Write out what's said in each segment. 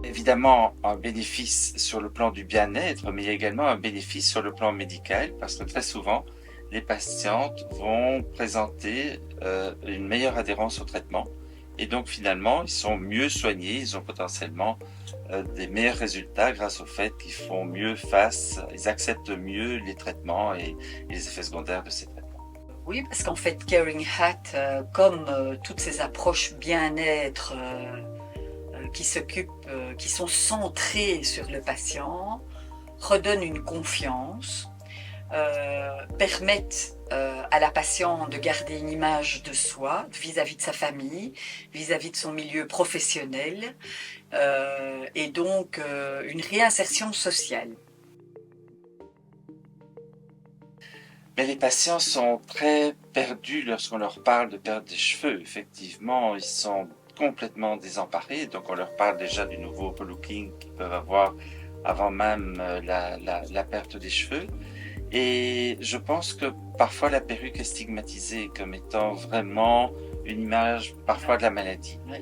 Évidemment, un bénéfice sur le plan du bien-être, mais il y a également un bénéfice sur le plan médical, parce que très souvent, les patientes vont présenter une meilleure adhérence au traitement. Et donc finalement, ils sont mieux soignés, ils ont potentiellement des meilleurs résultats grâce au fait qu'ils font mieux face, ils acceptent mieux les traitements et les effets secondaires de ces traitements. Oui, parce qu'en fait, Caring Hat, comme toutes ces approches bien-être qui sont centrées sur le patient, redonnent une confiance, permettent à la patiente de garder une image de soi vis-à-vis de sa famille, vis-à-vis de son milieu professionnel, et donc une réinsertion sociale. Mais les patients sont très perdus lorsqu'on leur parle de perdre des cheveux. Effectivement, ils sont complètement désemparés. Donc on leur parle déjà du nouveau relooking qu'ils peuvent avoir avant même la perte des cheveux. Et je pense que parfois la perruque est stigmatisée comme étant vraiment une image parfois de la maladie. Oui.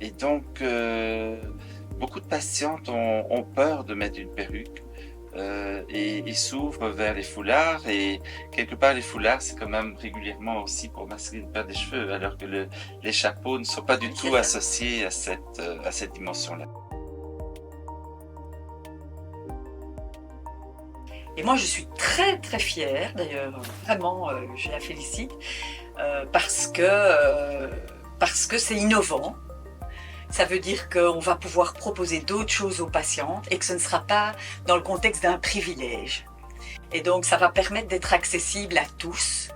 Et donc beaucoup de patientes ont peur de mettre une perruque et s'ouvrent vers les foulards. Et quelque part, les foulards, c'est quand même régulièrement aussi pour masquer une perte des cheveux, alors que les chapeaux ne sont pas du tout associés à cette dimension-là. Et moi, je suis très très fière, d'ailleurs, vraiment, je la félicite, parce que c'est innovant. Ça veut dire qu'on va pouvoir proposer d'autres choses aux patientes et que ce ne sera pas dans le contexte d'un privilège. Et donc, ça va permettre d'être accessible à tous